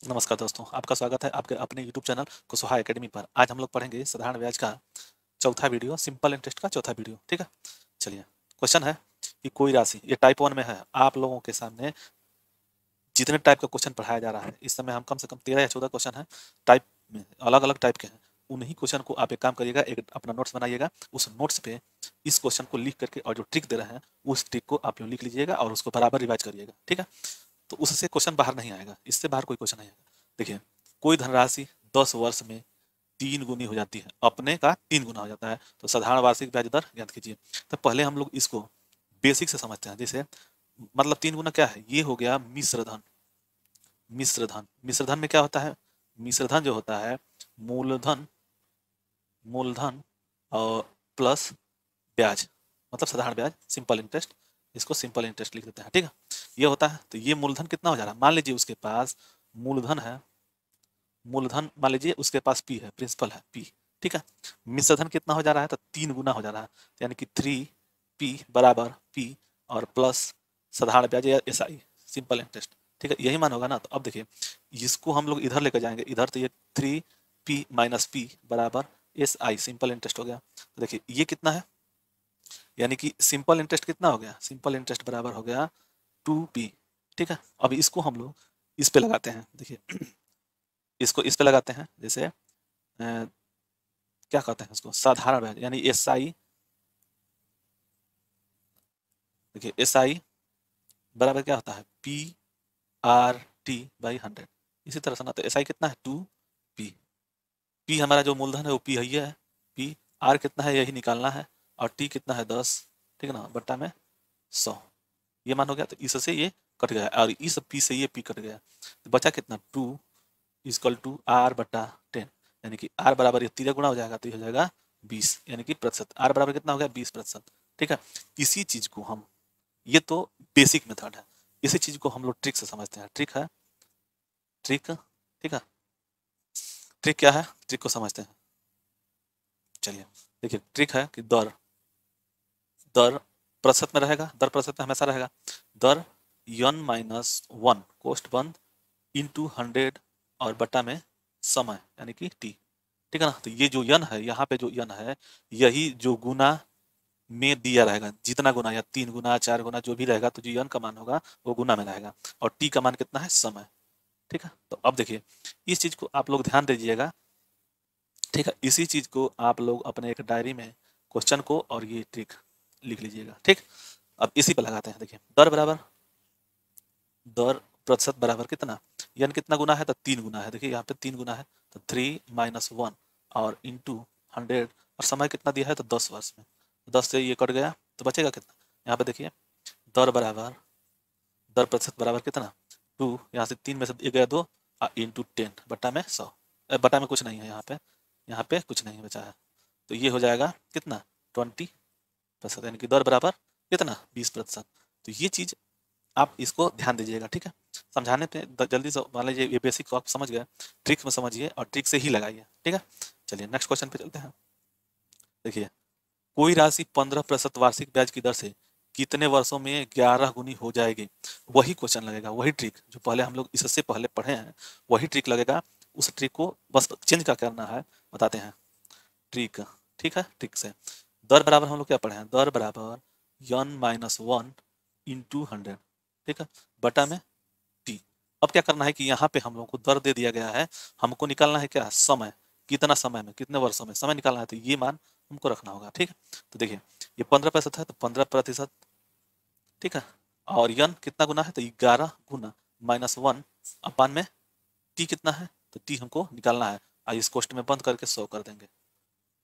नमस्कार दोस्तों, आपका स्वागत है आपके अपने YouTube चैनल कुशवाहा एकेडमी पर। आज हम लोग पढ़ेंगे साधारण ब्याज का चौथा वीडियो, सिंपल इंटरेस्ट का चौथा वीडियो। ठीक है, चलिए। क्वेश्चन है कि कोई राशि, ये टाइप 1 में है। आप लोगों के सामने जितने टाइप का क्वेश्चन पढ़ाया जा रहा है इस समय हम कम से कम 13 या 14 क्वेश्चन है टाइप में, अलग अलग टाइप के हैं। उन्हीं क्वेश्चन को आप एक काम करिएगा, एक अपना नोट्स बनाइएगा। उस नोट्स पे इस क्वेश्चन को लिख करके और जो ट्रिक दे रहे हैं उस ट्रिक को आप लिख लीजिएगा और उसको बराबर रिवाइज करिएगा। ठीक है, तो उससे क्वेश्चन बाहर नहीं आएगा, इससे बाहर कोई क्वेश्चन नहीं आएगा। देखिए, कोई धनराशि 10 वर्ष में 3 गुनी हो जाती है, अपने का 3 गुना हो जाता है, तो साधारण वार्षिक ब्याज दर ज्ञात कीजिए। तो पहले हम लोग इसको बेसिक से समझते हैं। जैसे मतलब 3 गुना क्या है, ये हो गया मिश्र धन। मिश्र धन में क्या होता है, मिश्र धन जो होता है मूलधन, मूलधन और प्लस ब्याज, मतलब साधारण ब्याज, सिंपल इंटरेस्ट। इसको सिंपल इंटरेस्ट लिख देते हैं। ठीक है, ये होता है। तो ये मूलधन कितना हो जा रहा है, मान लीजिए उसके पास मूलधन है, मूलधन मान लीजिए उसके पास पी है, प्रिंसिपल है पी। ठीक है, मिश्रधन कितना हो जा रहा है, तो 3 गुना हो जा रहा है, यानी कि 3p बराबर p और प्लस साधारण ब्याज या SI, सिंपल इंटरेस्ट। ठीक है, यही मान होगा ना। तो अब देखिए, इसको हम लोग इधर लेकर जाएंगे, इधर तो ये 3p माइनस p बराबर SI, सिंपल इंटरेस्ट हो गया। तो देखिए ये कितना है, यानी कि सिंपल इंटरेस्ट कितना हो गया, सिंपल इंटरेस्ट बराबर हो गया 2p। ठीक है, अब इसको हम लोग इस पे लगाते हैं। देखिए इसको इस पे लगाते हैं, जैसे क्या कहते हैं इसको, साधारण ब्याज, यानी SI। देखिए SI बराबर क्या होता है, PRT/100। इसी तरह से ना, तो SI कितना है 2p। p हमारा जो मूलधन है वो p है, ये है p। r कितना है यही निकालना है, और t कितना है 10। ठीक है ना, बट्टा में 100, ये मान हो गया। तो इससे ये कट गया और इस p से ये p कट गया, तो बचा कितना 2 इक्वल टू r/10, यानी कि r बराबर ये 3 गुना हो जाएगा तो ये हो जाएगा 20, यानी कि प्रतिशत। r बराबर कितना हो गया 20%। ठीक है, इसी चीज को हम, ये तो बेसिक मेथड है, इसी चीज को हम लोग ट्रिक से समझते हैं। ट्रिक है, ट्रिक। ठीक है, ट्रिक क्या है, ट्रिक को समझते हैं। चलिए देखिए, ट्रिक है कि दर, दर प्रतिशत में रहेगा, दर प्रतिशत में हमेशा रहेगा। दर n-1 कोष्ठ बंद इंटू 100 और बटा में समय, यानी कि t। ठीक है ना, तो ये जो यन है, यहाँ पे जो यन है, यही जो गुना में दिया रहेगा, जितना गुना या 3 गुना 4 गुना जो भी रहेगा, तो जो यन का मान होगा वो गुना में रहेगा, और टी का मान कितना है, समय। ठीक है, तो अब देखिए इस चीज को आप लोग ध्यान दीजिएगा। ठीक है, इसी चीज को आप लोग अपने एक डायरी में क्वेश्चन को और ये ट्रिक लिख लीजिएगा। ठीक, अब इसी पर लगाते हैं। देखिए दर बराबर, दर प्रतिशत बराबर कितना, यन कितना गुना है, तो 3 गुना है। देखिए यहाँ पे 3 गुना है, तो 3 - 1 और इंटू 100, और समय कितना दिया है, तो 10 वर्ष में। 10 से ये कट गया तो बचेगा कितना, यहाँ पे देखिए दर बराबर, दर प्रतिशत बराबर कितना 2, यहाँ से 3 में से एक गया 2, इंटू 10 बट्टा में 100। बट्टा में कुछ नहीं है, यहाँ पे कुछ नहीं बचा है, तो ये हो जाएगा कितना 20%, यानी कि दर बराबर कितना 20%। तो ये चीज आप इसको ध्यान दीजिएगा। ठीक है, समझाने पे जल्दी से, मान लीजिए ये बेसिक तो आप समझ गए, ट्रिक में समझिए और ट्रिक से ही लगाइए। ठीक है, चलिए नेक्स्ट क्वेश्चन पे चलते हैं। देखिए, कोई राशि 15% वार्षिक ब्याज की दर से कितने वर्षों में 11 गुनी हो जाएगी। वही क्वेश्चन लगेगा, वही ट्रिक जो पहले हम लोग इससे पहले पढ़े हैं, वही ट्रिक लगेगा। उस ट्रिक को बस चेंज क्या करना है बताते हैं, ट्रिक। ठीक है, ट्रिक से दर बराबर हम लोग क्या पढ़े हैं, दर बराबर n-1 इंटू 100। ठीक है, बटा में टी। अब क्या करना है कि यहाँ पे हम लोग को दर दे दिया गया है, हमको निकालना है क्या, समय, कितना समय में, कितने वर्षों में समय निकालना है, तो ये मान हमको रखना होगा। ठीक है, तो देखिए ये 15% है, तो 15%। ठीक है, और यन कितना गुना है, तो 11 गुना -1 अपान में टी कितना है, तो टी हमको निकालना है, इस कोष्ट में बंद करके 100 कर देंगे।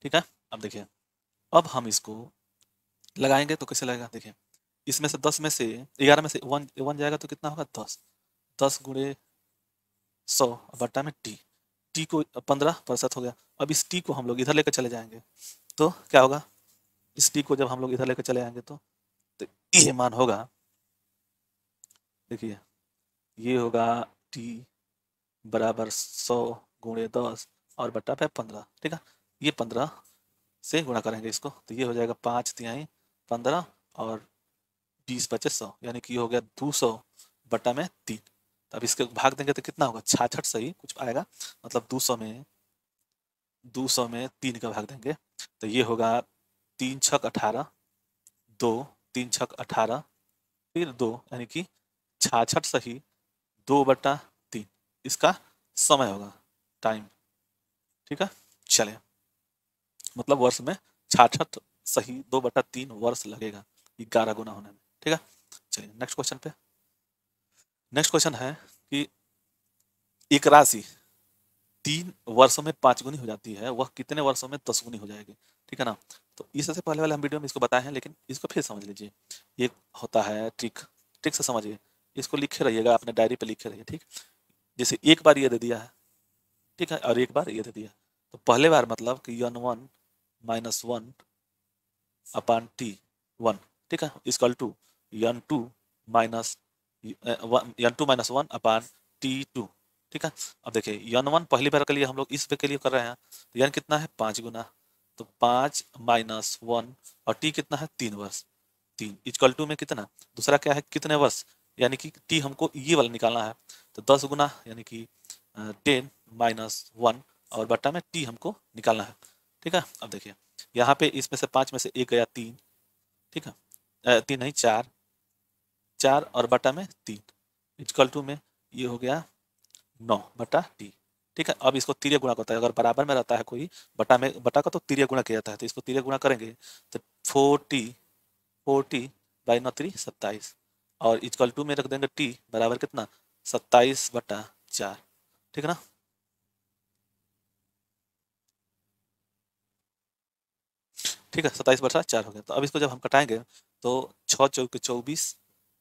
ठीक है, अब देखिए, अब हम इसको लगाएंगे तो कैसे लगेगा। देखिए इसमें से 10 में से 11 में से वन वन जाएगा तो कितना होगा 10, 10 गुणे 100 बट्टा में टी, टी को 15% हो गया। अब इस टी को हम लोग इधर लेकर चले जाएंगे तो क्या होगा, इस टी को जब हम लोग इधर लेकर चले आएंगे तो ये मान होगा, देखिए ये होगा टी बराबर 100 गुणे 10 और बट्टा पे 15। ठीक है, ये 15 से गुणा करेंगे इसको, तो ये हो जाएगा 5 × 15 और 20 × 100, यानी कि ये हो गया 200 बट्टा में 3। तो अब इसके भाग देंगे तो कितना होगा, 66 सही कुछ आएगा, मतलब 200 में 3 का भाग देंगे तो ये होगा 3 छक 18, 2 3 छक 18 फिर 2 यानी कि 66 सही 2/3 इसका समय होगा, टाइम। ठीक है, चलिए मतलब वर्ष में 66 सही 2/3 वर्ष लगेगा 11 गुना होने में। ठीक है, चलिए नेक्स्ट क्वेश्चन पे। नेक्स्ट क्वेश्चन है कि एक राशि 3 वर्षों में 5 गुनी हो जाती है, वह कितने वर्षों में 10 गुनी हो जाएगी। ठीक है ना, तो इससे पहले वाले हम वीडियो में इसको बताए हैं, लेकिन इसको फिर समझ लीजिए। ये होता है ट्रिक, ट्रिक से समझिए, इसको लिखे रहिएगा, अपने डायरी पे लिखे रहिए। ठीक, जैसे एक बार ये दे दिया है, ठीक है, और एक बार ये दे दिया, तो पहले बार मतलब कि n1 - 1 अपान t1, ठीक है, equal to n2 - 1 upon t2। ठीक है, अब देखिए n1 पहली बार के लिए हम लोग इस पे के लिए कर रहे हैं, तो n कितना है 5 गुना, तो 5 - 1 और t कितना है 3 वर्ष, 3 इक्वल टू में कितना, दूसरा क्या है कितने वर्ष, यानी कि t हमको ये वाला निकालना है, तो 10 गुना यानी कि 10 - 1 और बट्टा में t हमको निकालना है। ठीक है, अब देखिए यहाँ पे इसमें से 5 में से एक गया 3, ठीक है, 3 नहीं 4, 4 और बटा में 3 इक्वल टू में ये हो गया 9/t। ठीक है, अब इसको तिर्य गुणा करता है, अगर बराबर में रहता है कोई बटा का तो तिर्य गुणा किया जाता है, तो इसको तिर्य गुणा करेंगे तो 40/9 27 और इक्वल टू में रख देंगे t बराबर कितना 27/4। ठीक है ना, ठीक है 27/4 हो गया। तो अब इसको जब हम कटाएंगे तो 6 चौके 24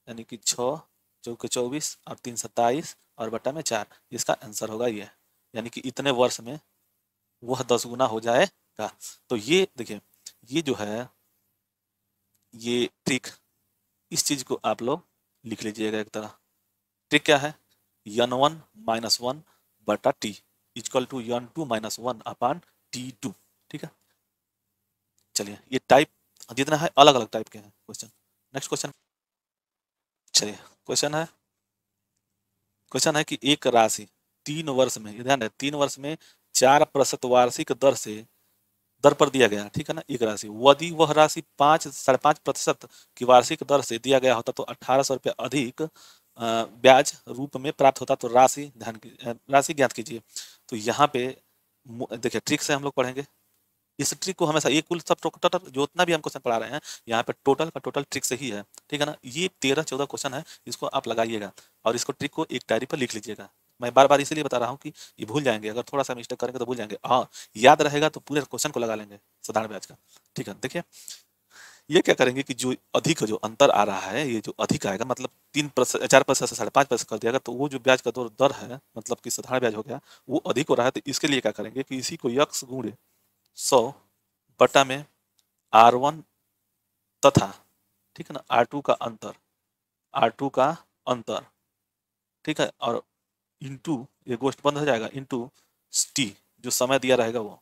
यानी कि 6 चौके 24 और 3 27 और बटा में 4, इसका आंसर होगा ये, यानी कि इतने वर्ष में वह 10 गुना हो जाएगा। तो ये देखिए ये जो है ये ट्रिक, इस चीज को आप लोग लिख लीजिएगा एक तरह। ट्रिक क्या है, n1 - 1 बटा t equal to n2 - 1 upon t2। ठीक है, चलिए ये टाइप जितना है अलग अलग टाइप के हैं क्वेश्चन। नेक्स्ट क्वेश्चन, चलिए क्वेश्चन है कि एक राशि 3 वर्ष में, ध्यान है 3 वर्ष में 4% वार्षिक दर से दर पर दिया गया। ठीक है ना, एक राशि यदि वह राशि 5.5% की वार्षिक दर से दिया गया होता तो 1800 रुपये अधिक ब्याज रूप में प्राप्त होता। तो राशि ज्ञात कीजिए। तो यहाँ पे देखिए ट्रिक से हम लोग पढ़ेंगे इस ट्रिक को हमेशा, ये कुल सब टोटल जो उतना भी हम क्वेश्चन पढ़ा रहे हैं यहाँ पे टोटल का टोटल ट्रिक से ही है। ठीक है ना, ये 13-14 क्वेश्चन है, इसको आप लगाइएगा और इसको ट्रिक को एक डायरी पर लिख लीजिएगा। मैं बार बार इसीलिए बता रहा हूँ कि ये भूल जाएंगे, अगर थोड़ा सा मिस्टेक करेंगे तो भूल जाएंगे। हाँ याद रहेगा तो पूरे क्वेश्चन को लगा लेंगे साधारण ब्याज का। ठीक है, देखिए ये क्या करेंगे कि जो अधिक जो अंतर आ रहा है, ये जो अधिक आएगा मतलब 3% 4% से 5.5% कर दिया तो वो जो ब्याज का दर है मतलब कि साधारण ब्याज हो गया वो अधिक हो रहा है। तो इसके लिए क्या करेंगे कि इसी को यक्स गुणे 100 बटा में R1 तथा, ठीक है ना, R2 का अंतर, R2 का अंतर, ठीक है, और इंटू ये गोष्ठ बंद हो जाएगा इंटू टी जो समय दिया रहेगा वो।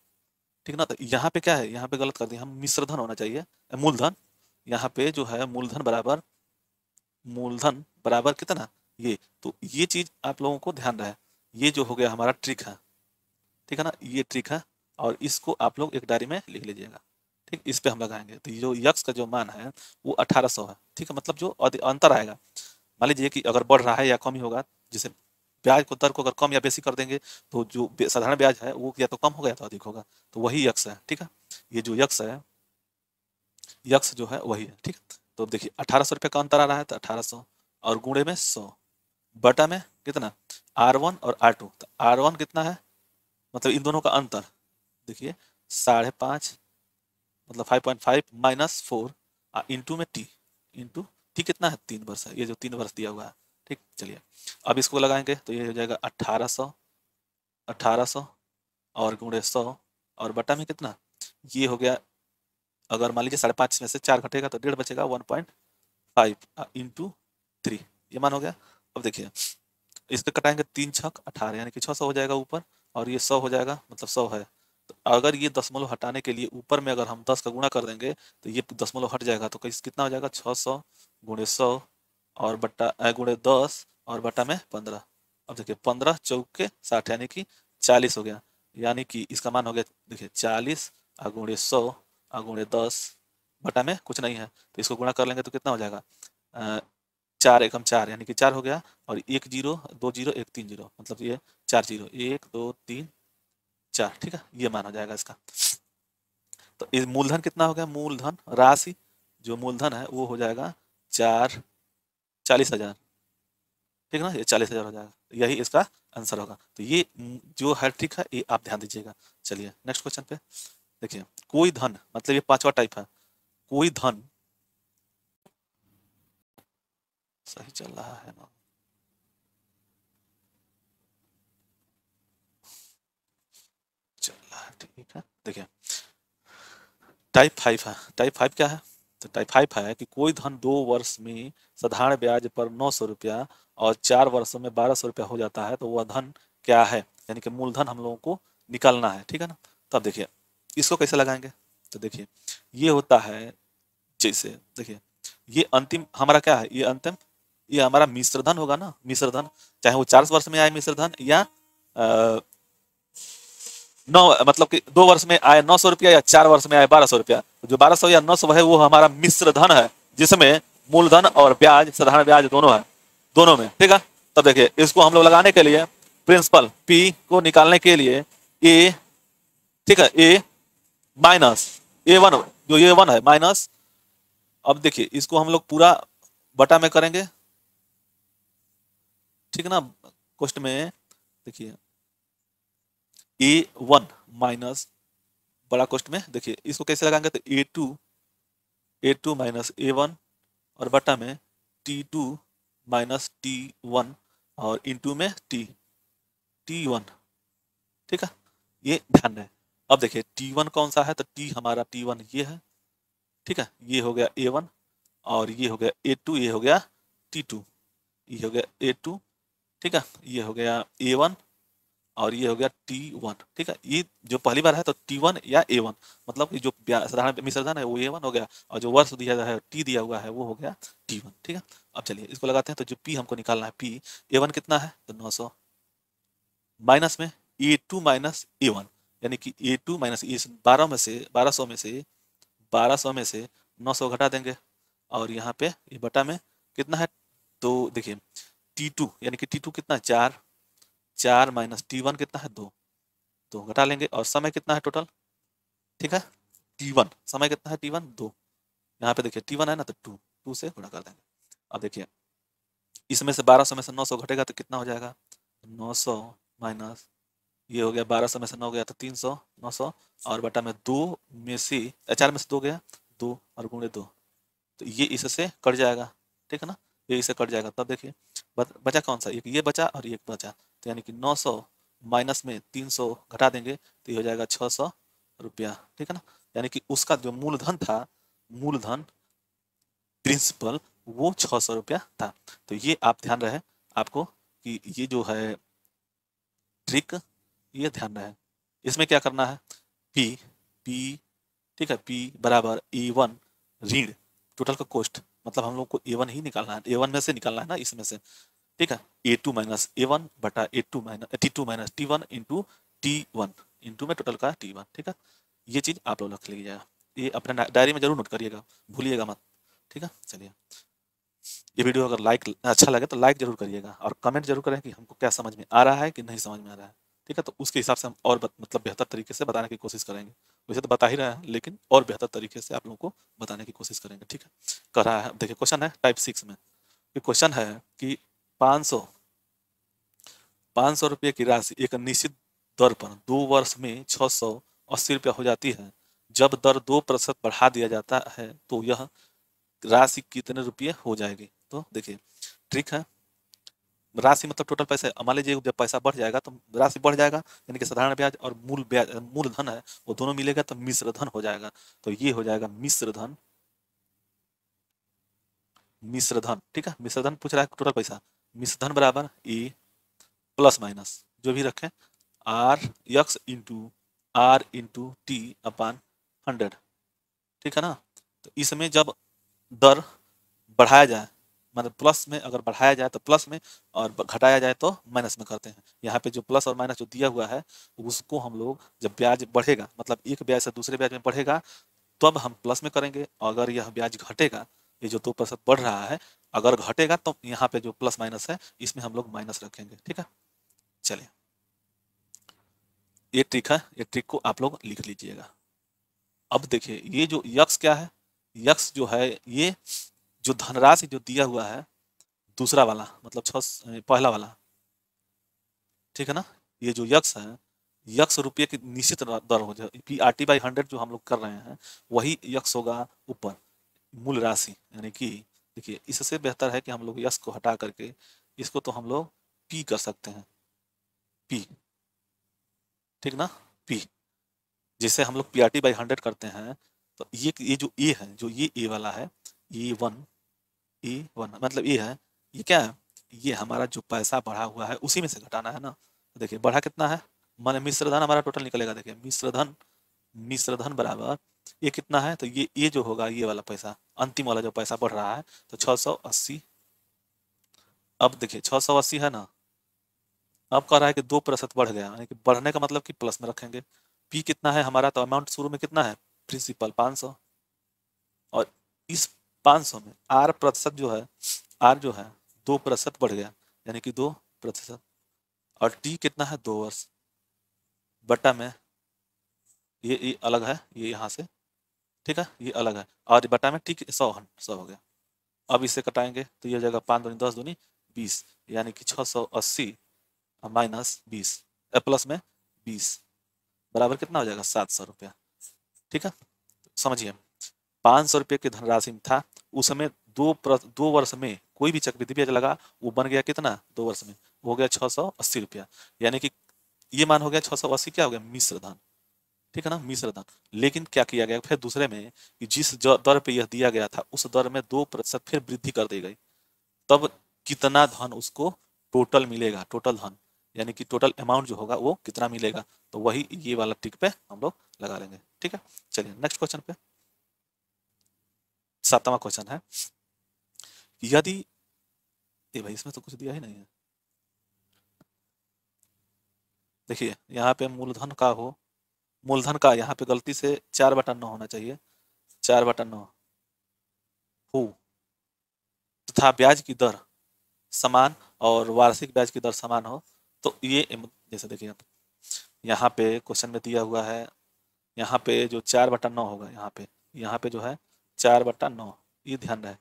ठीक है ना, तो यहाँ पे क्या है, यहाँ पे गलत कर दिया हम, मिश्रधन होना चाहिए मूलधन। यहाँ पे जो है मूलधन बराबर कितना ये, तो ये चीज आप लोगों को ध्यान रहे, ये जो हो गया हमारा ट्रिक है। ठीक है ना, ये ट्रिक है और इसको आप लोग एक डायरी में लिख लीजिएगा। ठीक, इस पे हम लगाएंगे तो जो यक्स का जो मान है वो 1800 है। ठीक है, मतलब जो अंतर आएगा, मान लीजिए कि अगर बढ़ रहा है या कम ही होगा, जैसे ब्याज को दर को अगर कम या बेसी कर देंगे तो जो साधारण ब्याज है वो या तो कम होगा या तो अधिक होगा, तो वही यक्स है। ठीक है, ये जो यक्स है, यक्स जो है वही है। ठीक, तो देखिए 1800 रुपये का अंतर आ रहा है तो 1800 और गुणे में 100 बटा में कितना R1 और R2, तो R1 कितना है मतलब इन दोनों का अंतर देखिए 5.5 मतलब 5.5 माइनस 4 इंटू में टी, इंटू टी कितना है 3 वर्ष है, ये जो 3 वर्ष दिया हुआ है। ठीक, चलिए अब इसको लगाएंगे तो ये हो जाएगा 1800 और गुणे 100 और बटा में कितना, ये हो गया अगर मान लीजिए 5.5 में से 4 घटेगा तो 1.5 बचेगा 1.5 इंटू 3, ये मान हो गया। अब देखिए इसको कटाएंगे 3 छक 18 यानी कि 600 हो जाएगा ऊपर और ये 100 हो जाएगा मतलब 100 है। तो अगर ये दशमलव हटाने के लिए ऊपर में अगर हम 10 का गुणा कर देंगे तो ये दशमलव हट जाएगा, तो कितना हो जाएगा 600 गुणे 100 और बट्टा गुणे 10 और बट्टा में 15, अब देखिए 15 चौके 60 यानी कि 40 हो गया, यानी कि इसका मान हो गया देखिए 40 गुणे 100 गुणे 10 बटा में कुछ नहीं है, तो इसको गुणा कर लेंगे तो कितना हो जाएगा, 4 एकम 4 यानी कि 4 हो गया, और 1 जीरो 2 जीरो 1 3 जीरो, मतलब ये 4 जीरो 1 2 3 4, ठीक है, ये मान हो जाएगा इसका। तो इस मूलधन कितना हो गया, मूलधन राशि जो मूलधन है वो हो जाएगा 40,000, ठीक है ना, ये 40,000 हो जाएगा, यही इसका आंसर होगा। तो ये जो है ट्रिक है ये आप ध्यान दीजिएगा। चलिए नेक्स्ट क्वेश्चन पे देखिए, कोई धन, मतलब ये पांचवा टाइप है, कोई धन, सही चल रहा है ना, चल रहा है ठीक है। देखिए टाइप 5 है, टाइप 5 क्या है, तो टाइप 5 है कि कोई धन 2 वर्ष में साधारण ब्याज पर 900 रुपया और 4 वर्षों में 1200 रुपया हो जाता है, तो वह धन क्या है, यानी कि मूलधन हम लोगों को निकालना है, ठीक है ना। तो अब देखिए इसको कैसे लगाएंगे, तो देखिए ये होता है, जैसे देखिए ये अंतिम हमारा क्या है, ये अंतिम, ये हमारा मिश्र धन होगा ना, मिश्र धन, चाहे वो 4 वर्ष में आए मिश्र धन या 9, मतलब कि 2 वर्ष में आए 900 रुपया या 4 वर्ष में आए 1200 रुपया, जो 1200 या 900 है वो हमारा मिश्र धन है, जिसमें मूलधन और ब्याज साधारण ब्याज दोनों है, दोनों में, ठीक है। तब देखिए इसको हम लोग लगाने के लिए प्रिंसिपल पी को निकालने के लिए ए, ठीक है, ए माइनस A1, जो A1 है माइनस, अब देखिए इसको हम लोग पूरा बटा में करेंगे, ठीक है ना, क्वेश्चन में देखिए A1 माइनस बड़ा क्वेश्चन में देखिए इसको कैसे लगाएंगे, तो A2 माइनस A1 और बटा में T2 माइनस T1 और इनटू में T1, ठीक है, ये ध्यान रहे। अब देखिए T1 कौन सा है, तो T हमारा T1 ये है, ठीक है, ये हो गया A1 और ये हो गया A2, ये हो गया T2, ये हो गया A2, ठीक है, ये हो गया A1 और ये हो गया T1, ठीक है। ये जो पहली बार है तो T1 या A1, मतलब कि जो साधारण मिश्रधन है वो A1 हो गया, और जो वर्ष दिया है T दिया हुआ है वो हो गया T1, ठीक है। अब चलिए इसको लगाते हैं, तो जो P हमको निकालना है, P A1 कितना है, तो 900 माइनस में A2 माइनस A1, यानी कि A2 माइनस ये 1200 में से 900 घटा देंगे, और यहाँ पे ये बटा में कितना है, तो देखिए T2 यानी कि T2 कितना है 4, 4 माइनस T1 कितना है 2, तो घटा लेंगे, और समय कितना है टोटल, ठीक है, T1 समय कितना है T1 2, यहाँ पे देखिए T1 है ना, तो 2 से गुणा कर देंगे। अब देखिए इसमें से 1200 में से 900 घटेगा तो कितना हो जाएगा, 900 माइनस ये हो गया 1200 में से 9 गया तो 300, 900 और बटा में 2 में से 4 में से 2 गया 2 और गुणे 2, तो ये इससे कट जाएगा, ठीक है ना, ये इससे कट जाएगा। तब देखिए बचा कौन सा, एक ये बचा और एक बचा, तो यानी कि 900 माइनस में 300 घटा देंगे तो ये हो जाएगा 600 रुपया, ठीक है ना, यानी कि उसका जो मूलधन था, मूलधन प्रिंसिपल वो 600 रुपया था। तो ये आप ध्यान रहे आपको कि ये जो है ट्रिक, ये ध्यान रहे, इसमें क्या करना है, पी पी ठीक है, P बराबर A1 ऋण टोटल का कॉस्ट, मतलब हम लोग को A1 ही निकालना है, A1 में से निकालना है ना इसमें से, ठीक है, A2 माइनस A1 बटा A2 minus T2 minus T1 into T1 into में टोटल का T1, ठीक है, ये चीज आप लोग रख लीजिएगा, ये अपने डायरी में जरूर नोट करिएगा, भूलिएगा मत, ठीक है। चलिए ये वीडियो अगर लाइक अच्छा लगे तो लाइक जरूर करिएगा, और कमेंट जरूर करें कि हमको क्या समझ में आ रहा है कि नहीं समझ में आ रहा है, ठीक है, तो उसके हिसाब से हम और मतलब बेहतर तरीके से बताने की कोशिश करेंगे, वैसे तो बता ही रहे हैं लेकिन और बेहतर तरीके से आप लोगों को बताने की कोशिश करेंगे, ठीक है। कर रहा है, देखिए क्वेश्चन है टाइप 6 में, ये क्वेश्चन है कि 500 रुपये की राशि एक निश्चित दर पर 2 वर्ष में 680 रुपया हो जाती है, जब दर 2% बढ़ा दिया जाता है तो यह राशि कितने रुपये हो जाएगी। तो देखिए ट्रिक है, राशि मतलब टोटल पैसे, मान लीजिए जब पैसा बढ़ जाएगा तो राशि बढ़ जाएगा, यानी कि साधारण ब्याज और मूल ब्याज मूल धन है वो दोनों मिलेगा तो मिश्र धन हो जाएगा, तो ये हो जाएगा मिश्र धन, मिश्र धन, ठीक है, मिश्र धन पूछ रहा है टोटल पैसा, मिश्र धन बराबर ए प्लस माइनस जो भी रखें are x into T upon 100, ठीक है ना। तो इसमें जब दर बढ़ाया जाए, मतलब प्लस में अगर बढ़ाया जाए तो प्लस में और घटाया जाए तो माइनस में करते हैं। यहाँ पे जो प्लस और माइनस जो दिया हुआ है उसको हम लोग जब ब्याज बढ़ेगा, मतलब एक ब्याज से दूसरे ब्याज में बढ़ेगा, तब हम प्लस में करेंगे। अगर यह ब्याज घटेगा, ये जो 2% बढ़ रहा है, अगर घटेगा तो यहाँ पे जो प्लस माइनस है इसमें हम लोग माइनस रखेंगे। ठीक है, चलिए ये ट्रिक है, ये ट्रिक को आप लोग लिख लीजिएगा। अब देखिए ये जो यक्स क्या है, यक्स जो है ये जो धनराशि जो दिया हुआ है दूसरा वाला, मतलब पहला वाला, ठीक है ना, ये जो यक्स है, यक्स रुपये की निश्चित दर हो जाए, P/RT/100 जो हम लोग कर रहे हैं वही यक्स होगा ऊपर मूल राशि, यानी कि देखिए इससे बेहतर है कि हम लोग यक्स को हटा करके इसको तो हम लोग पी कर सकते हैं, पी, ठीक ना, पी। जैसे हम लोग P/RT/100 करते हैं तो ये जो ए है, जो ये ए वाला है, E1, E1 मतलब ये है, ये क्या है, ये हमारा जो पैसा बढ़ा हुआ है उसी में से घटाना है ना। तो देखिए बढ़ा कितना है, माने मिश्र धन हमारा टोटल निकलेगा। देखिए मिश्र धन बराबर ये कितना है, तो ये जो होगा ये वाला पैसा, अंतिम वाला जो पैसा बढ़ रहा है तो 680। अब देखिए 680 है ना, अब कह रहा है कि 2% बढ़ गया, यानी कि बढ़ने का मतलब कि प्लस में रखेंगे। पी कितना है हमारा, तो अमाउंट शुरू में कितना है, प्रिंसिपल 500, और इस 500 में आर प्रतिशत जो है, आर जो है 2% बढ़ गया, यानी कि 2%, और टी कितना है 2 वर्ष, बटा में ये अलग है, ये यहाँ से, ठीक है, ये अलग है, और बटा में टी 100 हो गया। अब इसे कटाएंगे तो ये हो जाएगा 5 दूनी 10 दूनी 20, यानी कि 680 माइनस 20 प्लस में 20 बराबर कितना हो जाएगा 700 रुपया। ठीक है, समझिए 500 रुपये की धनराशि में था, उसमें 2 वर्ष में कोई भी चक्रवृद्धि ब्याज लगा, वो बन गया कितना 2 वर्ष में, हो गया 680 रुपया, यानी कि ये मान हो गया 680, क्या हो गया मिश्र धन, ठीक है ना, मिश्र धन। लेकिन क्या किया गया फिर दूसरे में कि जिस दर पे यह दिया गया था उस दर में 2% फिर वृद्धि कर दी गई, तब कितना धन उसको टोटल मिलेगा, टोटल धन, यानी कि टोटल अमाउंट जो होगा वो कितना मिलेगा, तो वही ये वाला ट्रिक पे हम लोग लगा लेंगे। ठीक है, चलिए नेक्स्ट क्वेश्चन पे, 7वां क्वेश्चन है, यदि ये भाई इसमें तो कुछ दिया ही नहीं है। देखिए यहाँ पे मूलधन का हो, मूलधन का यहाँ पे गलती से 4/9 होना चाहिए, 4/9 हो तथा ब्याज की दर समान और वार्षिक ब्याज की दर समान हो, तो ये जैसे देखिए यहाँ पे क्वेश्चन में दिया हुआ है, यहाँ पे जो 4/9 होगा, यहाँ पे जो है 4/9, ये ध्यान रहे,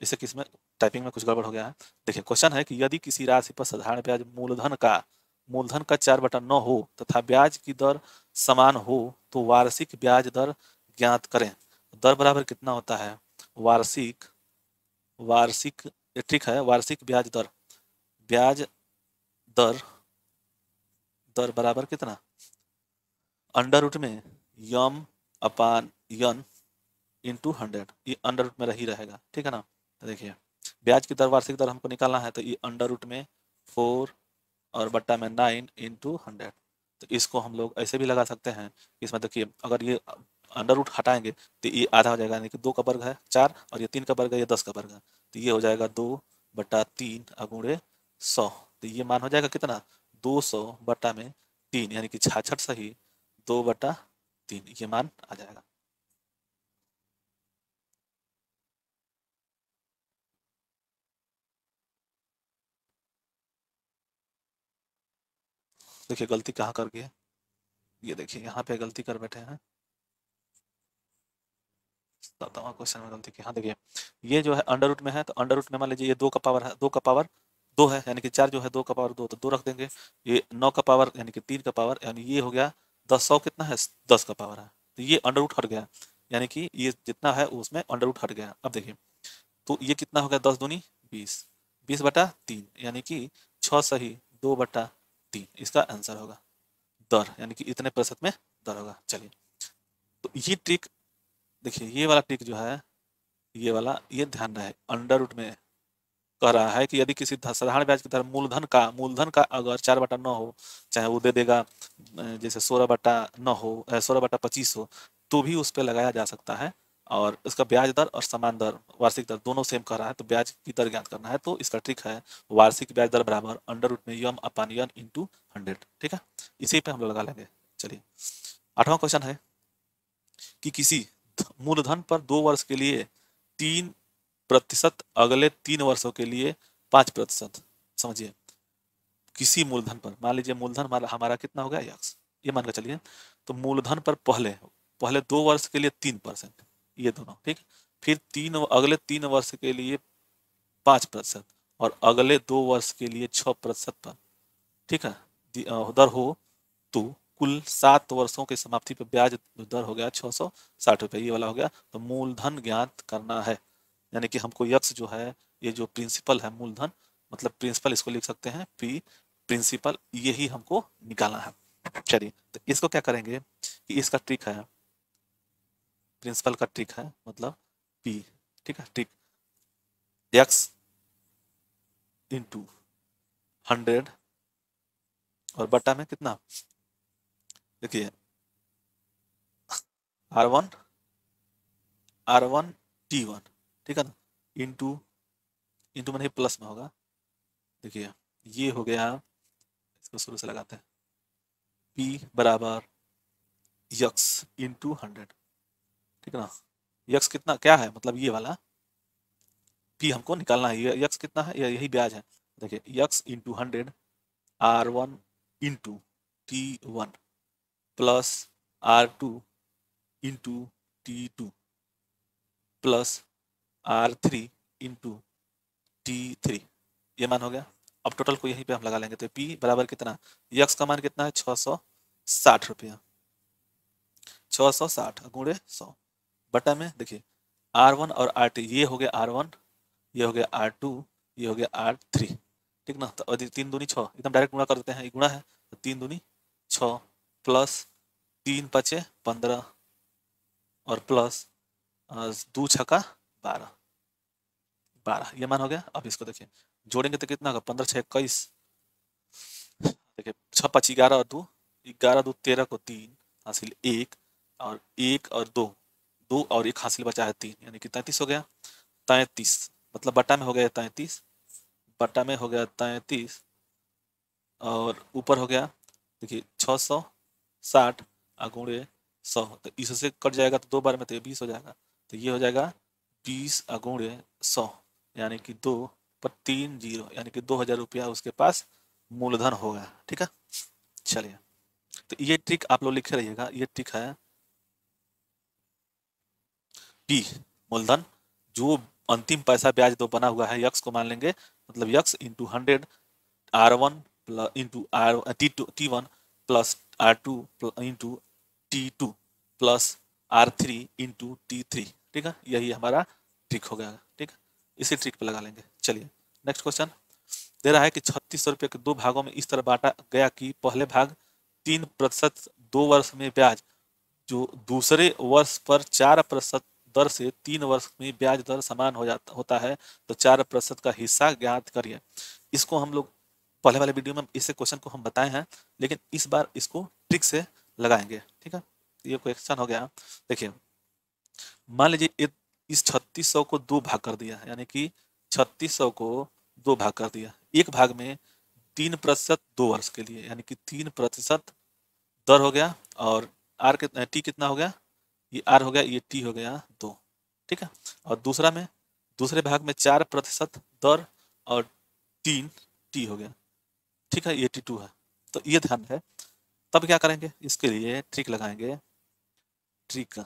इसे किस में टाइपिंग में कुछ गड़बड़ हो गया है। देखिए क्वेश्चन है कि यदि किसी राशि पर साधारण ब्याज मूलधन का 4/9 हो तथा ब्याज की दर समान हो तो वार्षिक ब्याज दर ज्ञात करें। दर बराबर कितना होता है, वार्षिक वार्षिक ठीक है, वार्षिक ब्याज दर दर बराबर कितना, अंडर रूट में यम अपान यन इंटू 100, ये अंडर रूट में ही रहेगा। ठीक है ना, तो देखिए ब्याज की दर वार्षिक दर हमको निकालना है, तो ये अंडर रूट में 4 और बट्टा में 9 इंटू 100, तो इसको हम लोग ऐसे भी लगा सकते हैं। इसमें देखिए अगर ये अंडर रूट हटाएंगे तो ये आधा हो जाएगा, यानी कि 2 का वर्ग है 4, और ये 3 का वर्ग है, ये 10 का वर्ग है, तो ये हो जाएगा 2/3 अगुणे 100, तो ये मान हो जाएगा कितना 200/3, यानी कि 66 सही 2/3, ये मान आ जाएगा। देखिए गलती कहाँ कर गए, ये देखिए यहाँ पे गलती कर बैठे हैं, 7वां क्वेश्चन में गलती की। हाँ देखिए ये जो है अंडर रूट में है, तो अंडर रूट में मान लीजिए ये 2 का पावर है, 2 का पावर 2 है, यानी कि 4 जो है 2 का पावर 2, तो 2 रख देंगे। ये 9 का पावर यानी कि 3 का पावर, यानी ये हो गया 100 कितना है 10 का पावर है, तो ये अंडर रूट हट गया, यानी कि ये जितना है उसमें अंडर रूट हट गया। अब देखिए तो ये कितना हो गया 10 दूनी 20, 20/3, यानी कि 6 सही 2/3, इसका आंसर होगा दर, यानी कि इतने प्रतिशत में दर होगा। चलिए तो ये ट्रिक देखिए, ये वाला ट्रिक जो है, ये वाला ये ध्यान रहे, अंडर रूट में कह रहा है कि यदि किसी साधारण ब्याज की दर मूलधन का अगर 4/9 हो, चाहे वो दे देगा जैसे 16/9 हो, 16/25 हो, तो भी उस पर लगाया जा सकता है और इसका ब्याज दर और समान दर वार्षिक दर दोनों सेम कर रहा है, तो ब्याज की दर ज्ञात करना है। तो इसका ट्रिक है वार्षिक ब्याज दर बराबर अंडर रूट में यम अपान यन इंटू 100। ठीक है, इसी पे हम लोग लगा लेंगे। चलिए 8वां क्वेश्चन है कि किसी मूलधन पर 2 वर्ष के लिए 3%, अगले 3 वर्षों के लिए 5%। समझिए, किसी मूलधन पर, मान लीजिए मूलधन हमारा कितना हो गया यक्स, ये मान के चलिए। तो मूलधन पर पहले पहले 2 वर्ष के लिए 3%, ये दोनों ठीक। फिर अगले 3 वर्ष के लिए 5% और अगले 2 वर्ष के लिए 6% पर, ठीक है, दर हो तो कुल 7 वर्षों की समाप्ति पर ब्याज दर हो गया 660 रुपये, ये वाला हो गया। तो मूलधन ज्ञात करना है, यानी कि हमको यक्स जो है, ये जो प्रिंसिपल है मूलधन, मतलब प्रिंसिपल इसको लिख सकते हैं पी प्रिंसिपल, यही हमको निकालना है। चलिए तो इसको क्या करेंगे कि इसका ट्रिक है, प्रिंसिपल का ट्रिक है मतलब पी, ठीक है, ट्रिक एक्स इंटू 100 और बटा में कितना, देखिए R1 T1, ठीक है ना, इंटू इंटू मैंने प्लस में होगा। देखिए ये हो गया, इसको शुरू से लगाते हैं, P बराबर यक्स इंटू 100, ठीक है ना। यक्स कितना क्या है, मतलब ये वाला P हमको निकालना है, ये यक्स कितना है, यही ब्याज है। देखिए x into 100 R1 into T1 plus R2 into T2 plus R3 into T3, ये मान हो गया। अब टोटल को यहीं पे हम लगा लेंगे, तो P बराबर कितना, यक्स का मान कितना है 660 रुपया, 660 गुणे 100 बटा में, देखिए R1 और R2, ये हो गया R1, ये हो गया R2, ये हो गया R3, ठीक ना। तो 3 दूनी 6, एकदम डायरेक्ट गुणा कर देते हैं, ये गुणा है तो 3 दूनी 6 प्लस 3 पचे 15 और प्लस 2 छक्का 12, 12 ये मान हो गया। अब इसको देखिए जोड़ेंगे तो कितना होगा, 15 6 21, देखिए 6 5 11 और 2 11 2 13 को 3 हासिल 1 और 1 और 2 2 और 1 हासिल बचा है 3, यानी कि 33 हो गया। 33 मतलब बटा में हो गया 33, बटा में हो गया 33 और ऊपर हो गया, देखिए 660 गुणे 100, तो इससे कट जाएगा तो 2 बार में तो 20 हो जाएगा, तो ये हो जाएगा 20 गुणे 100, यानी कि 2 पर 3 जीरो, यानी कि 2000 रुपया उसके पास मूलधन होगा। ठीक है, चलिए तो ये ट्रिक आप लोग लिखे रहिएगा, ये ट्रिक है पी मूलधन, जो अंतिम पैसा ब्याज दो बना हुआ है यक्स को मान लेंगे, मतलब x into 100 R1 into T1 plus R2 into T2 plus R3 into T3, ठीक है, यही हमारा ट्रिक हो गया। ठीक है, इसी ट्रिक पे लगा लेंगे। चलिए नेक्स्ट क्वेश्चन दे रहा है कि 3600 रुपये के 2 भागों में इस तरह बांटा गया कि पहले भाग 3% 2 वर्ष में ब्याज, जो दूसरे वर्ष पर 4% दर से 3 वर्ष में ब्याज दर समान होता है, तो 4% का हिस्सा ज्ञात करिए। इसको हम लोग पहले वाले वीडियो में इसे क्वेश्चन को हम बताए हैं, लेकिन इस बार इसको ट्रिक से लगाएंगे। ठीक है, ये क्वेश्चन हो गया। देखिए मान लीजिए इस 3600 को 2 भाग कर दिया, यानी कि 3600 को 2 भाग कर दिया, एक भाग में 3% 2 वर्ष के लिए, यानी कि 3% दर हो गया, और आर कितना टी कितना हो गया, ये आर हो गया, ये टी हो गया 2। ठीक है, और दूसरे भाग में 4% दर और 3 टी हो गया। ठीक है, ये T2 है, तो ये ध्यान है। तब क्या करेंगे, इसके लिए ट्रिक लगाएंगे, ट्रिक।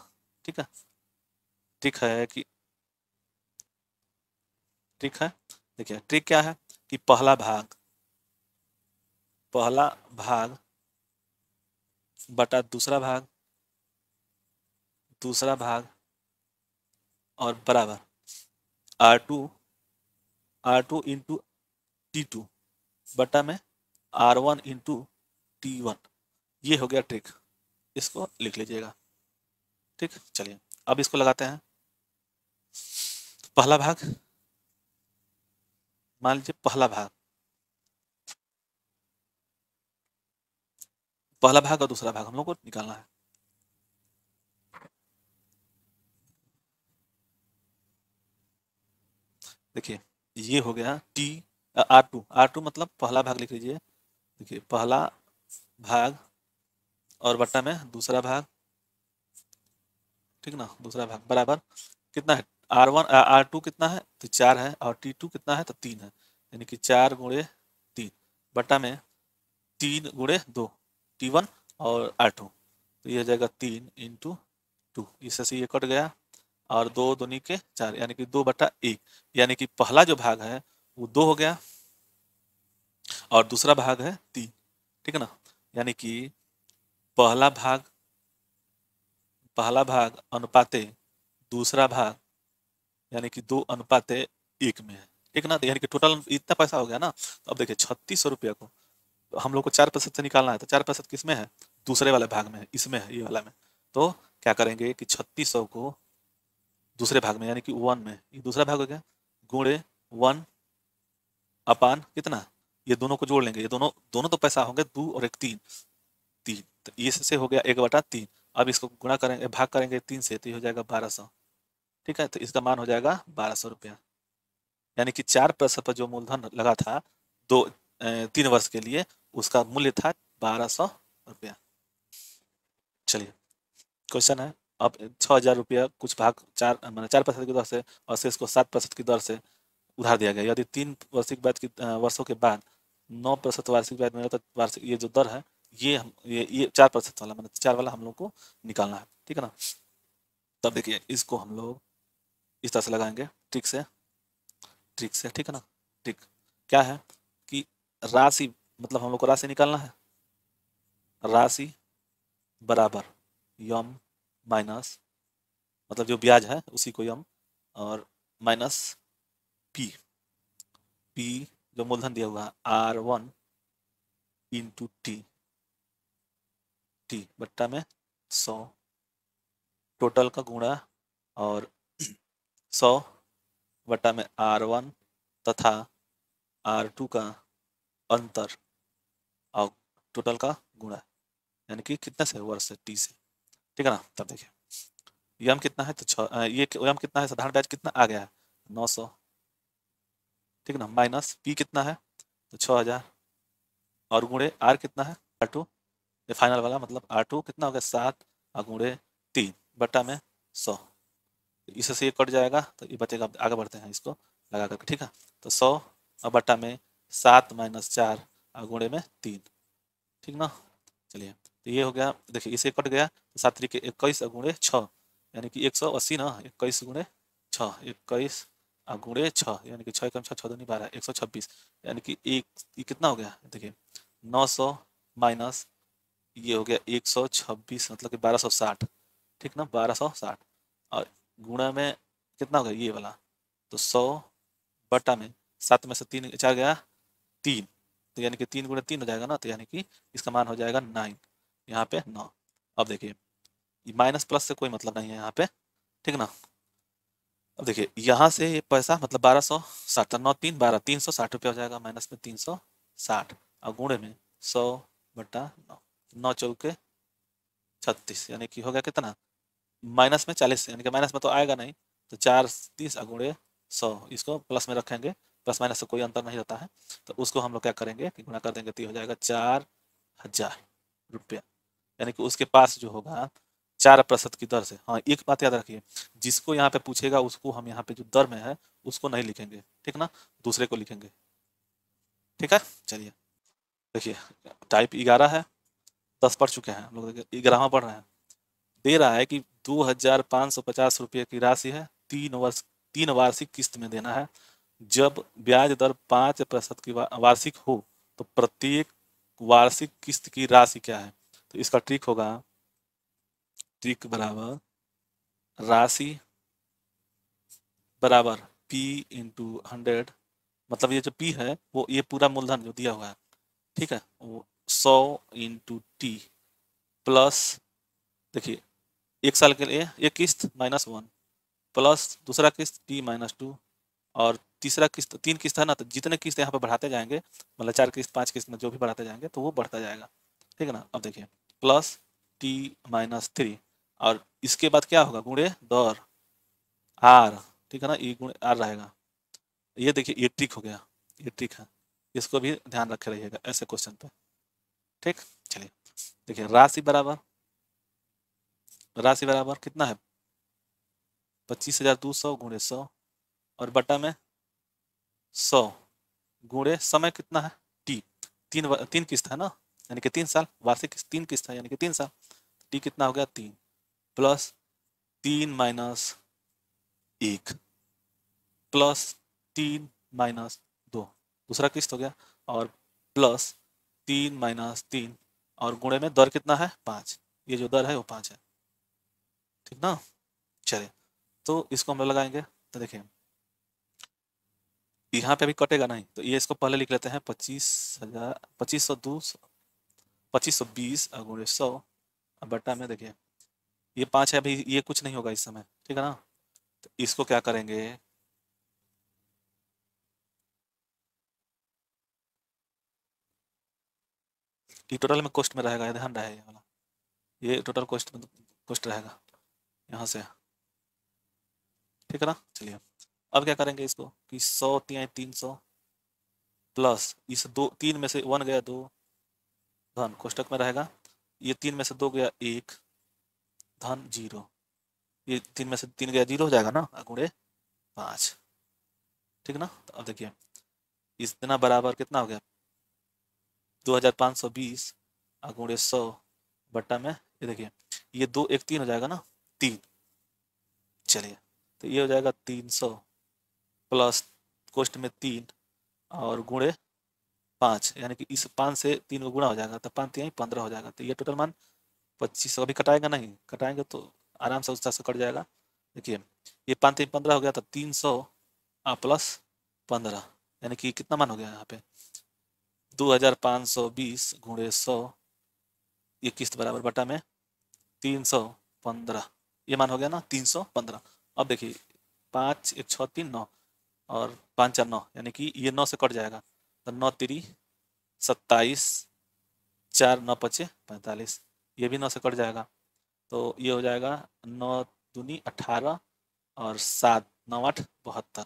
ठीक है, ट्रिक है कि ट्रिक है, देखिए ट्रिक क्या है कि पहला भाग बटा दूसरा भाग और बराबर R2 इंटू T2 बटा में R1 इंटू T1, ये हो गया ट्रिक, इसको लिख लीजिएगा। ठीक, चलिए अब इसको लगाते हैं। पहला भाग, मान लीजिए पहला भाग और दूसरा भाग हम लोग को निकालना है। देखिए ये हो गया टी R2 मतलब पहला भाग लिख लीजिए। देखिए पहला भाग और बट्टा में दूसरा भाग, ठीक ना, दूसरा भाग बराबर कितना है, R2 कितना है तो 4 है, और T2 कितना है तो 3 है, यानी कि 4 गुणे 3 बट्टा में 3 गुणे 2 T1 और R2, तो ये हो जाएगा 3 इंटू 2, इससे से ये कट गया, और 2 दूनी के 4 यानी कि 2/1, यानी कि पहला जो भाग है वो 2 हो गया और दूसरा भाग है 3, ठीक है ना, यानी कि पहला भाग अनुपाते दूसरा भाग, यानी कि 2:1 में है, ठीक ना, तो यानी कि टोटल इतना पैसा हो गया ना। तो अब देखिए 3600 रुपया को तो हम लोग को 4% से निकालना है, तो 4% किस में है, दूसरे वाले भाग में है, इसमें है, ये वाला में। तो क्या करेंगे कि 3600 को दूसरे भाग में यानी कि 1 में, ये दूसरा भाग हो गया, गुणे 1 अपान कितना, ये दोनों को जोड़ लेंगे, ये दोनों दोनों तो पैसा होंगे, 2 और 1 3, तो इससे हो गया 1/3। अब इसको गुणा करेंगे, भाग करेंगे 3 से, तो ये हो जाएगा 1200, ठीक है, तो इसका मान हो जाएगा 1200 रुपया, यानी कि 4% पर जो मूलधन लगा था 3 वर्ष के लिए, उसका मूल्य था 1200 रुपया। चलिए क्वेश्चन है, अब 6000 रुपया कुछ भाग 4% की दर से और शेष को 7% की दर से उधार दिया गया, यदि 3 वार्षिक ब्याज की वर्षों के बाद 9% वार्षिक ब्याज मिला, तो वार्षिक ये जो दर है ये 4% वाला, मतलब 4 वाला हम लोग को निकालना है, ठीक है ना। तब देखिए इसको हम लोग इस तरह से लगाएंगे, ट्रिक से, ठीक है ना। ट्रिक क्या है कि राशि, मतलब हम लोग को राशि निकालना है, राशि बराबर यम माइनस, मतलब जो ब्याज है उसी को यम, और माइनस पी, पी जो मूलधन दिया हुआ है R1 इंटू टी बट्टा में 100 टोटल का गुणा, और 100 बट्टा में R1 तथा R2 का अंतर, और टोटल का गुणा, यानी कि कितना से, वर्ष से, टी से, ठीक है ना। तब देखिए यम कितना है तो ये यम कितना है, साधारण ब्याज कितना आ गया है 900, ठीक है ना, माइनस पी कितना है तो 6000, और गुणे आर कितना है R2, ये फाइनल वाला, मतलब R2 कितना हो गया 7, और गुणे 3 बट्टा में 100, इससे ये कट जाएगा तो ये बचेगा, आगे बढ़ते हैं इसको लगा करके, ठीक है, तो 100 और बट्टा में 7 माइनस 4 और गुणे में 3, ठीक ना। चलिए तो ये हो गया, देखिए इसे कट गया तो 7 तरीके 21 गुणे 6, यानी कि 180 ना, 21 गुणे 6, 21 गुणे 6, यानी कि 6 कम 6 6 दूनी 12, 126, यानी कि एक ये कितना हो गया, देखिए 900 माइनस ये हो गया 126, मतलब कि 1260, ठीक ना, 1260, और गुणा में कितना हो गया ये वाला, तो 100 बटा में 7 में से 3 4 गया 3, तो यानी कि 3 गुणे 3 हो जाएगा ना, तो यानी कि इसका मान हो जाएगा 9, यहाँ पे 9। अब देखिए माइनस प्लस से कोई मतलब नहीं है यहाँ पे, ठीक ना। अब देखिए यहाँ से ये पैसा मतलब 1260, 9 3 12, 360 रुपया हो जाएगा, माइनस में 360 और गुणे में 100/9, 9 चौके 36, यानी कि हो गया कितना, माइनस में 40, यानी कि माइनस में तो आएगा नहीं, तो 4 30 गुणे 100, इसको प्लस में रखेंगे, प्लस माइनस से कोई अंतर नहीं रहता है, तो उसको हम लोग क्या करेंगे कि गुणा कर देंगे, तो ये हो जाएगा 4000 रुपया, यानी कि उसके पास जो होगा 4% की दर से। हाँ एक बात याद रखिए, जिसको यहाँ पे पूछेगा उसको हम यहाँ पे जो दर में है उसको नहीं लिखेंगे, ठीक ना, दूसरे को लिखेंगे, ठीक है। चलिए देखिए टाइप 11 है, 10 पढ़ चुके हैं हम लोग, 11वां पढ़ रहे हैं। दे रहा है कि 2550 रुपये की राशि है, 3 वर्ष 3 वार्षिक किस्त में देना है, जब ब्याज दर 5% की वार्षिक हो तो प्रत्येक वार्षिक किस्त की राशि क्या है। तो इसका ट्रिक होगा, ट्रिक बराबर राशि बराबर P इंटू 100, मतलब ये जो P है वो ये पूरा मूलधन जो दिया हुआ है, ठीक है, वो 100 इंटू टी प्लस, देखिए 1 साल के लिए एक किस्त -1 प्लस दूसरा किस्त T-2, और तीसरा किस्त 3 किस्त है ना, तो जितने किस्त यहाँ पे बढ़ाते जाएंगे, मतलब 4 किस्त 5 किस्त में जो भी बढ़ाते जाएंगे तो वो बढ़ता जाएगा, ठीक है ना। अब देखिए प्लस T-3, और इसके बाद क्या होगा, गुणे दर आर, ठीक है ना, ई गुणे आर रहेगा, ये देखिए ये ट्रिक हो गया, ये ट्रिक है, इसको भी ध्यान रखे रहिएगा ऐसे क्वेश्चन पे। ठीक, चलिए देखिए राशि बराबर कितना है 25,200 गुणे 100 और बटा में 100 गुणे समय कितना है टी, तीन किस्त है ना, यानी कि 3 साल, वार्षिक 3 किस्त है यानी कि 3 साल। टी कितना हो गया 3 प्लस 3 - 1 प्लस 3 - 2 दूसरा किस्त हो गया, और प्लस 3 - 3 और गुणे में दर कितना है 5, ये जो दर है वो 5 है। ठीक ना, चलिए तो इसको हम लोग लगाएंगे। तो देखिए यहाँ पे भी कटेगा नहीं, तो ये इसको पहले लिख लेते हैं 25,000 2520 गुणे 100 बट्टा में देखिए ये 5 है, अभी ये कुछ नहीं होगा इस समय, ठीक है ना। तो इसको क्या करेंगे, ये टोटल में कॉस्ट में रहेगा, ये ध्यान रहे ये वाला, ये टोटल कॉस्ट में कॉस्ट रहेगा यहाँ से, ठीक है ना। चलिए अब क्या करेंगे इसको कि 100 तिहाई 300 प्लस इस दो, 3 में से 1 गया 2 धन कोष्टक में रहेगा, ये 3 में से 2 गया 1 धन 0, ये 3 में से 3 गया 0 हो जाएगा ना, गुणे 5, ठीक ना। तो अब देखिए इतना बराबर कितना हो गया 2520 गुणे 100 बट्टा में ये देखिए ये 2 1 3 हो जाएगा ना 3, चलिए तो ये हो जाएगा 300 प्लस कोष्ट में 3 और गुणे 5, यानी कि इस 5 से 3 को गुणा हो जाएगा तो 5 3 15 हो जाएगा। तो ये टोटल मान 2500, अभी कटाएगा नहीं, कटाएंगे तो आराम से उसका से कट जाएगा। देखिए ये 5 3 15 हो गया, तो 300 प्लस 15 यानी कि कितना मान हो गया यहाँ पे 2520 गुणे 100, ये किस्त बराबर बटा में 315, ये मान हो गया ना 315। अब देखिए 5 1 6 3 9 और 5 4 9 यानी कि ये 9 से कट जाएगा, तो 9 3 27 4 9 5 45, ये भी 9 से कट जाएगा, तो ये हो जाएगा 9 दूनी 18 और 7 9 8 72,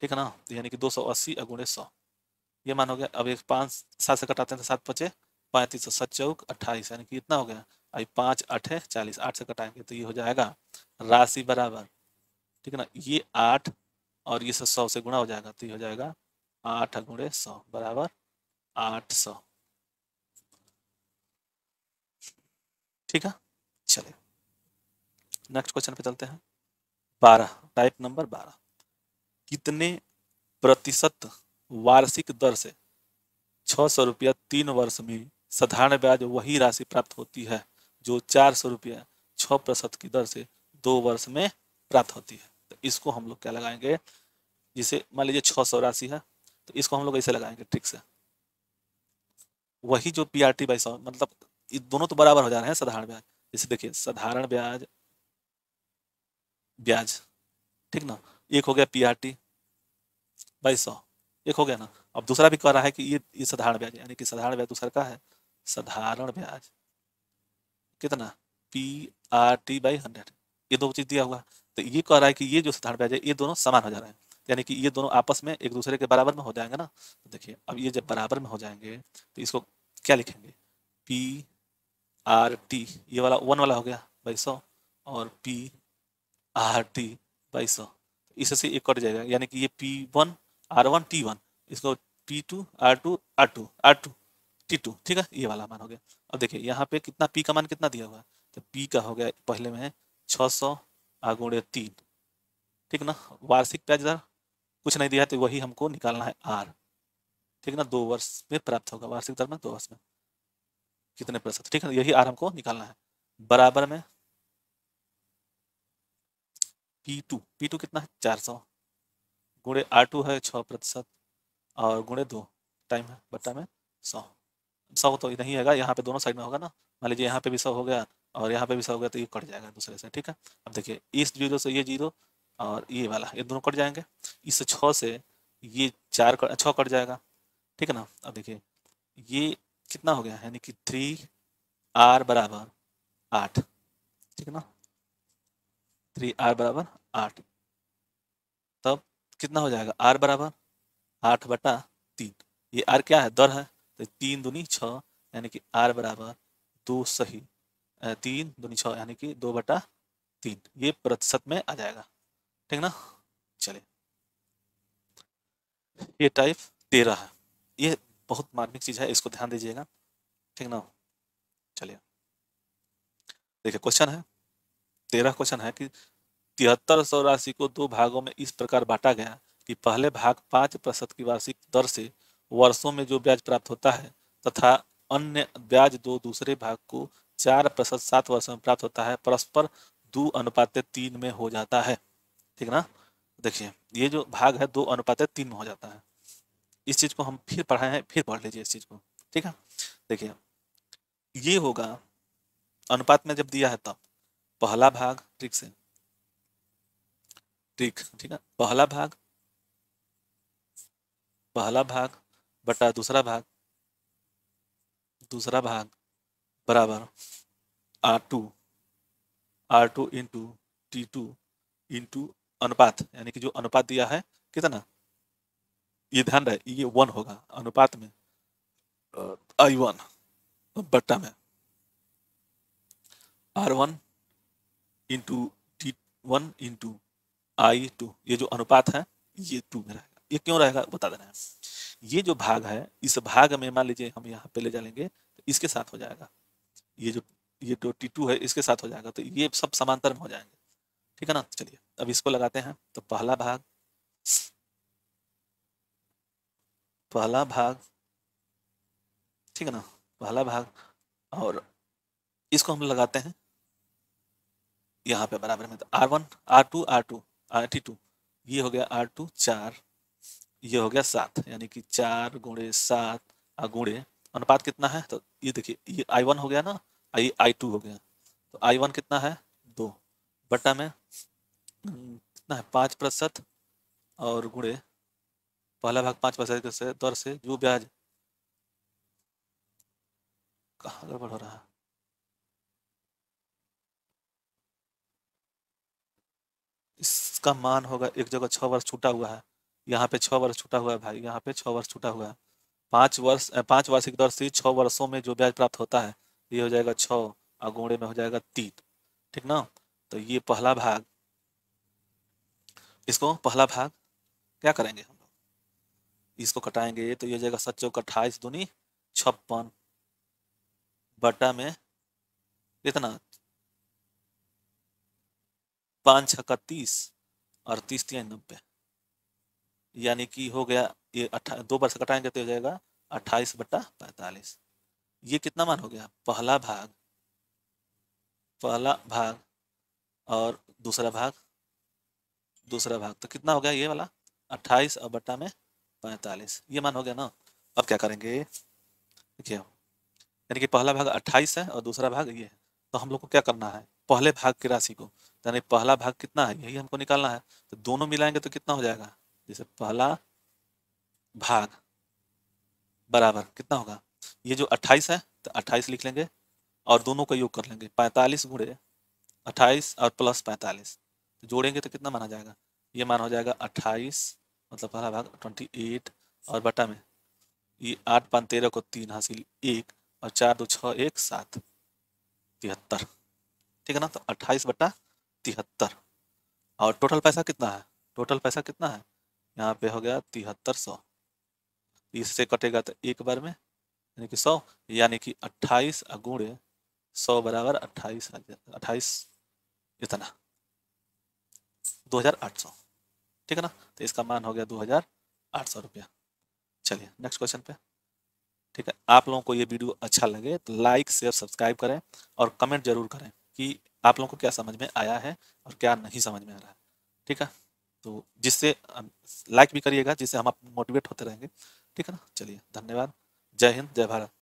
ठीक है ना। तो यानी कि 280 गुणे 100, ये मान हो गया। अब एक 5 7 से कटाते हैं तो 7 5 35 और 7 चौक 28, यानी कि इतना हो गया। अब 5 8 40, 8 से कटाएंगे तो ये हो जाएगा राशि बराबर, ठीक है ना, ये 8 और ये 100 से गुणा हो जाएगा, तो ये हो जाएगा 8 गुणे 100 बराबर 800, ठीक है। चलिए नेक्स्ट क्वेश्चन पे चलते हैं। 12 टाइप नंबर 12, कितने प्रतिशत वार्षिक दर से 600 रुपया 3 वर्ष में साधारण ब्याज वही राशि प्राप्त होती है जो 400 रुपया 6% की दर से 2 वर्ष में प्राप्त होती है। तो इसको हम लोग क्या लगाएंगे, जिसे मान लीजिए 600 राशि है, तो इसको हम लोग ऐसे लगाएंगे ट्रिक से, वही जो PRT बाई 100, मतलब ये दोनों तो बराबर हो जा रहे हैं साधारण ब्याज। जैसे देखिए साधारण ब्याज ब्याज, ठीक ना, एक हो गया PRT बाई 100, एक हो गया ना। अब दूसरा भी कह रहा है कि ये साधारण ब्याज, यानी कि साधारण ब्याज दूसरा का है साधारण ब्याज कितना PRT/100, ये दो चीज दिया हुआ। तो ये कह रहा है कि ये जो साधारण ब्याज है ये दोनों समान हो जा रहे हैं, यानी कि ये दोनों आपस में एक दूसरे के बराबर में हो जाएंगे ना। तो देखिए अब ये जब बराबर में हो जाएंगे तो इसको क्या लिखेंगे PRT, ये वाला 1 वाला हो गया बाई 100 और PRT/100, इससे ये कट जाएगा, यानी कि ये P1 R1 T1, इसको P2 R2 R2 T2, ठीक है, ये वाला मान हो गया। अब देखिए यहाँ पे कितना P का मान कितना दिया हुआ है, तो P का हो गया पहले में है 600 गुणे 3, ठीक ना। वार्षिक ब्याज दर कुछ नहीं दिया है, तो वही हमको निकालना है R, ठीक ना, 2 वर्ष में प्राप्त होगा वार्षिक दर में 2 वर्ष में कितने प्रतिशत, ठीक है, यही R हमको निकालना है। बराबर में P2 कितना है 400 गुणे R2 है 6% और गुणे 2 टाइम है बट्टा में 100, 100 तो नहीं होगा, यहाँ पे दोनों साइड में होगा ना, मान लीजिए यहाँ पे भी 100 हो गया और यहाँ पे भी 100 हो गया, तो ये कट जाएगा दूसरे से, ठीक है। अब देखिए इस 0 से ये 0 और ये वाला ये दोनों कट जाएंगे, इस 6 से ये 6 कट जाएगा, ठीक है ना। अब देखिए ये कितना हो गया, यानी कि 3R बराबर 8, ठीक है ना, 3R बराबर 8, तब कितना हो जाएगा, आर बराबर 8/3। ये आर क्या है, दर है, तो 3 दूनी 6, यानी कि आर बराबर 2 सही 3 दूनी 6 यानी कि 2/3। ये प्रतिशत में आ जाएगा, ठीक ना। चलिए, ये टाइप 13 है, ये बहुत मार्मिक चीज है, इसको ध्यान दीजिएगा, ठीक ना। चलिए देखिए, क्वेश्चन है 13 क्वेश्चन है कि 7300 राशि को दो भागों में इस प्रकार बांटा गया कि पहले भाग 5% की वार्षिक दर से वर्षों में जो ब्याज प्राप्त होता है तथा अन्य ब्याज दो दूसरे भाग को 4% 7 वर्षों में प्राप्त होता है, परस्पर 2:3 में हो जाता है, ठीक ना। देखिए, ये जो भाग है 2:3 में हो जाता है। इस चीज को हम फिर पढ़ाए हैं, फिर पढ़ लीजिए इस चीज को, ठीक है। देखिए, ये होगा अनुपात में जब दिया है तब पहला भाग, ठीक से, ठीक है, पहला भाग बटा दूसरा भाग बराबर R2 इंटू T2 इंटू अनुपात, यानी कि जो अनुपात दिया है कितना, ये ध्यान रहे ये 1 होगा अनुपात में I1 बट्टा में R1 into T1 into I2। ये जो अनुपात है ये 2 में रहेगा। ये क्यों रहेगा बता देना है। ये जो भाग है, इस भाग में मान लीजिए हम यहाँ पे ले जाएंगे तो इसके साथ हो जाएगा, ये जो T2 है इसके साथ हो जाएगा, तो ये सब समांतर में हो जाएंगे, ठीक है ना। चलिए अब इसको लगाते हैं, तो पहला भाग, ठीक है ना, पहला भाग, और इसको हम लगाते हैं यहाँ पे बराबर में, तो R1 R2 T2, ये हो गया R2 4, ये हो गया 7, यानी कि 4 गुणे 7 गुणे अनुपात कितना है, तो ये देखिए ये I1 हो गया ना, I2 हो गया, तो I1 कितना है 2 बटा में कितना है 5%, और गुणे पहला भाग 5% से दर से जो ब्याज, कहाँ गड़बड़ हो रहा है, इसका मान होगा, एक जगह 6 वर्ष छूटा हुआ है, यहाँ पे 6 वर्ष छूटा हुआ है भाई, यहाँ पे 6 वर्ष छूटा हुआ है। 5 वार्षिक दर से 6 वर्षों में जो ब्याज प्राप्त होता है ये हो जाएगा 6 और गुणे में हो जाएगा 3, ठीक ना। तो ये पहला भाग, इसको पहला भाग क्या करेंगे हम लोग, इसको कटाएंगे तो ये हो जाएगा 7 चौक 28 दूनी 56 बटा में कितना 5 छक्का 30 और 30 3 90, यानी कि हो गया ये 2 बार से कटाएंगे तो हो जाएगा 28/45। ये कितना मान हो गया, पहला भाग और दूसरा भाग तो कितना हो गया ये वाला 28 और बटा में 45, ये मान हो गया ना। अब क्या करेंगे देखिए, यानी कि पहला भाग 28 है और दूसरा भाग ये है, तो हम लोग को क्या करना है, पहले भाग की राशि को, यानी पहला भाग कितना है यही हमको निकालना है, तो दोनों मिलाएंगे तो कितना हो जाएगा, जैसे पहला भाग बराबर कितना होगा, ये जो 28 है तो 28 लिख लेंगे और दोनों का योग कर लेंगे, 45 गुणे 28 और प्लस 45, तो जोड़ेंगे तो कितना माना जाएगा, ये मान हो जाएगा 28, मतलब पहला भाग 28 और बटा में ये 8 5 13 को 3 हासिल 1 और 4 2 6 1 7 73, ठीक है ना। तो 28/73, और टोटल पैसा कितना है, यहाँ पे हो गया 7300, इससे कटेगा तो एक बार में यानी कि 100, यानी कि 28 गुणे 100 बराबर 28 इतना 2800, ठीक है ना। तो इसका मान हो गया 2800 रुपया। चलिए नेक्स्ट क्वेश्चन पे, ठीक है। आप लोगों को ये वीडियो अच्छा लगे तो लाइक शेयर सब्सक्राइब करें और कमेंट जरूर करें कि आप लोगों को क्या समझ में आया है और क्या नहीं समझ में आ रहा है, ठीक है। तो जिससे लाइक भी करिएगा, जिससे हम मोटिवेट होते रहेंगे, ठीक है ना। चलिए धन्यवाद, जय हिंद जय भारत।